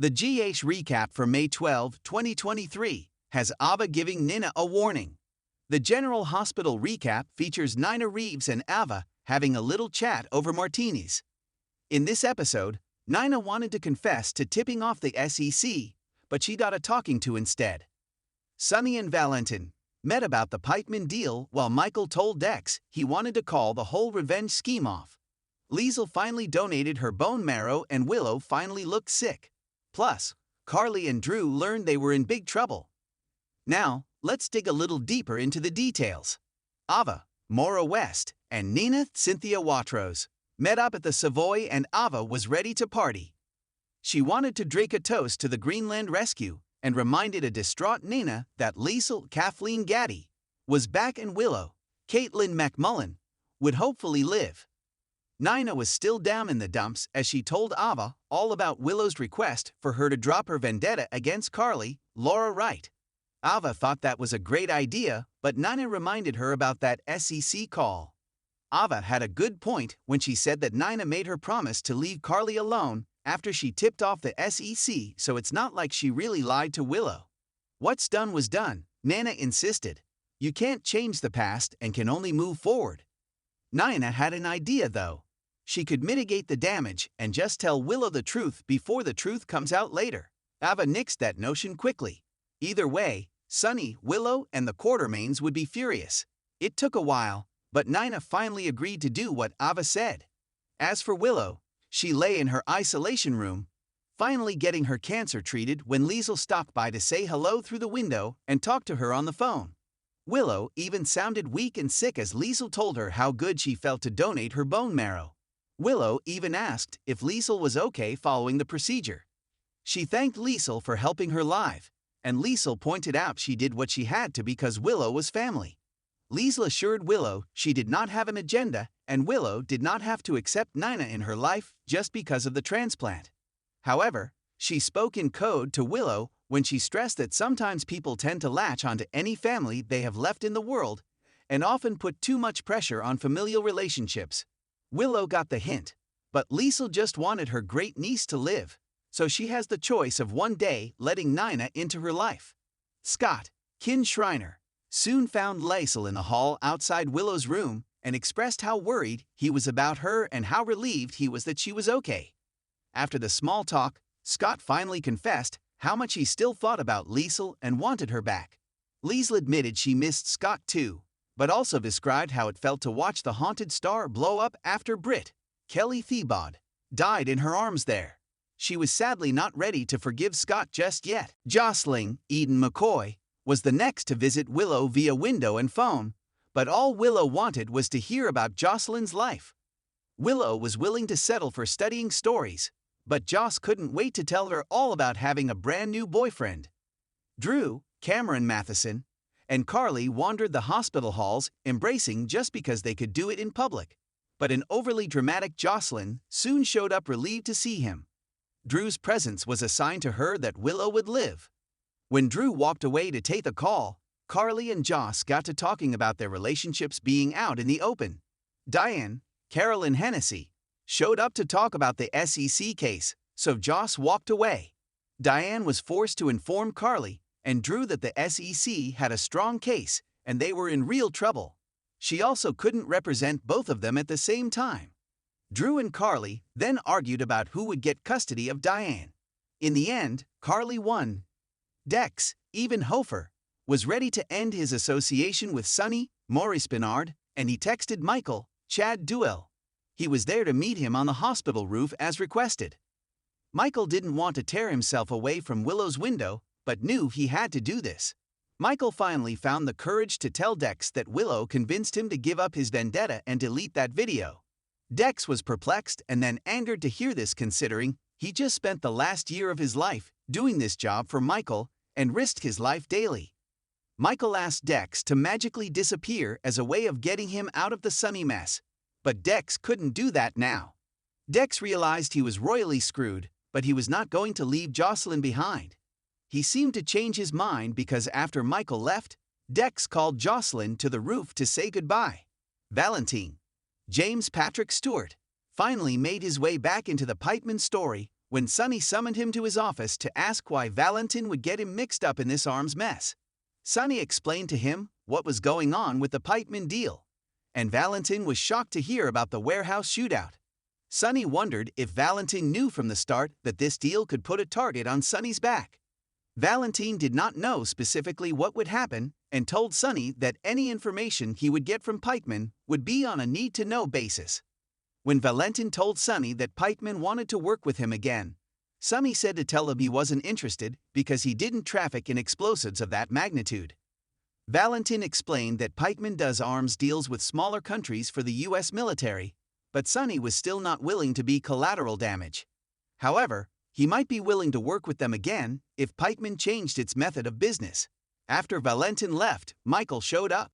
The GH recap for May 12, 2023 has Ava giving Nina a warning. The General Hospital recap features Nina Reeves and Ava having a little chat over martinis. In this episode, Nina wanted to confess to tipping off the SEC, but she got a talking to instead. Sunny and Valentin met about the Pikeman deal while Michael told Dex he wanted to call the whole revenge scheme off. Liesl finally donated her bone marrow and Willow finally looked sick. Plus, Carly and Drew learned they were in big trouble. Now, let's dig a little deeper into the details. Ava, Maura West, and Nina Cynthia Watros met up at the Savoy and Ava was ready to party. She wanted to drink a toast to the Greenland rescue and reminded a distraught Nina that Liesl Kathleen Gaddy was back and Willow, Caitlin McMullen, would hopefully live. Nina was still down in the dumps as she told Ava all about Willow's request for her to drop her vendetta against Carly, Laura Wright. Ava thought that was a great idea, but Nina reminded her about that SEC call. Ava had a good point when she said that Nina made her promise to leave Carly alone after she tipped off the SEC, so it's not like she really lied to Willow. What's done was done, Nina insisted. You can't change the past and can only move forward. Nina had an idea though. She could mitigate the damage and just tell Willow the truth before the truth comes out later. Ava nixed that notion quickly. Either way, Sunny, Willow, and the Quartermains would be furious. It took a while, but Nina finally agreed to do what Ava said. As for Willow, she lay in her isolation room, finally getting her cancer treated when Liesl stopped by to say hello through the window and talk to her on the phone. Willow even sounded weak and sick as Liesl told her how good she felt to donate her bone marrow. Willow even asked if Liesl was okay following the procedure. She thanked Liesl for helping her live, and Liesl pointed out she did what she had to because Willow was family. Liesl assured Willow she did not have an agenda and Willow did not have to accept Nina in her life just because of the transplant. However, she spoke in code to Willow when she stressed that sometimes people tend to latch onto any family they have left in the world and often put too much pressure on familial relationships. Willow got the hint, but Liesl just wanted her great niece to live, so she has the choice of one day letting Nina into her life. Scott, Kin Schreiner, soon found Liesl in the hall outside Willow's room and expressed how worried he was about her and how relieved he was that she was okay. After the small talk, Scott finally confessed how much he still thought about Liesl and wanted her back. Liesl admitted she missed Scott too, but also described how it felt to watch the haunted star blow up after Britt, Kelly Thiebaud, died in her arms there. She was sadly not ready to forgive Scott just yet. Jocelyn Eden McCoy was the next to visit Willow via window and phone, but all Willow wanted was to hear about Jocelyn's life. Willow was willing to settle for studying stories, but Joss couldn't wait to tell her all about having a brand new boyfriend. Drew, Cameron Matheson, and Carly wandered the hospital halls, embracing just because they could do it in public. But an overly dramatic Jocelyn soon showed up relieved to see him. Drew's presence was a sign to her that Willow would live. When Drew walked away to take the call, Carly and Joss got to talking about their relationships being out in the open. Diane, Carolyn Hennessy, showed up to talk about the SEC case, so Joss walked away. Diane was forced to inform Carly and Drew that the SEC had a strong case and they were in real trouble. She also couldn't represent both of them at the same time. Drew and Carly then argued about who would get custody of Diane. In the end, Carly won. Dex, even Hofer, was ready to end his association with Sunny, Maurice Bernard, and he texted Michael, Chad Duell. He was there to meet him on the hospital roof as requested. Michael didn't want to tear himself away from Willow's window, but knew he had to do this. Michael finally found the courage to tell Dex that Willow convinced him to give up his vendetta and delete that video. Dex was perplexed and then angered to hear this, considering he just spent the last year of his life doing this job for Michael and risked his life daily. Michael asked Dex to magically disappear as a way of getting him out of the Sunny mess, but Dex couldn't do that now. Dex realized he was royally screwed, but he was not going to leave Jocelyn behind. He seemed to change his mind because after Michael left, Dex called Jocelyn to the roof to say goodbye. Valentine, James Patrick Stewart, finally made his way back into the Pikeman story when Sonny summoned him to his office to ask why Valentin would get him mixed up in this arms mess. Sonny explained to him what was going on with the Pikeman deal, and Valentin was shocked to hear about the warehouse shootout. Sonny wondered if Valentin knew from the start that this deal could put a target on Sonny's back. Valentin did not know specifically what would happen and told Sonny that any information he would get from Pikeman would be on a need-to-know basis. When Valentin told Sonny that Pikeman wanted to work with him again, Sonny said to tell him he wasn't interested because he didn't traffic in explosives of that magnitude. Valentin explained that Pikeman does arms deals with smaller countries for the U.S. military, but Sonny was still not willing to be collateral damage. However, he might be willing to work with them again if Pikeman changed its method of business. After Valentin left, Michael showed up.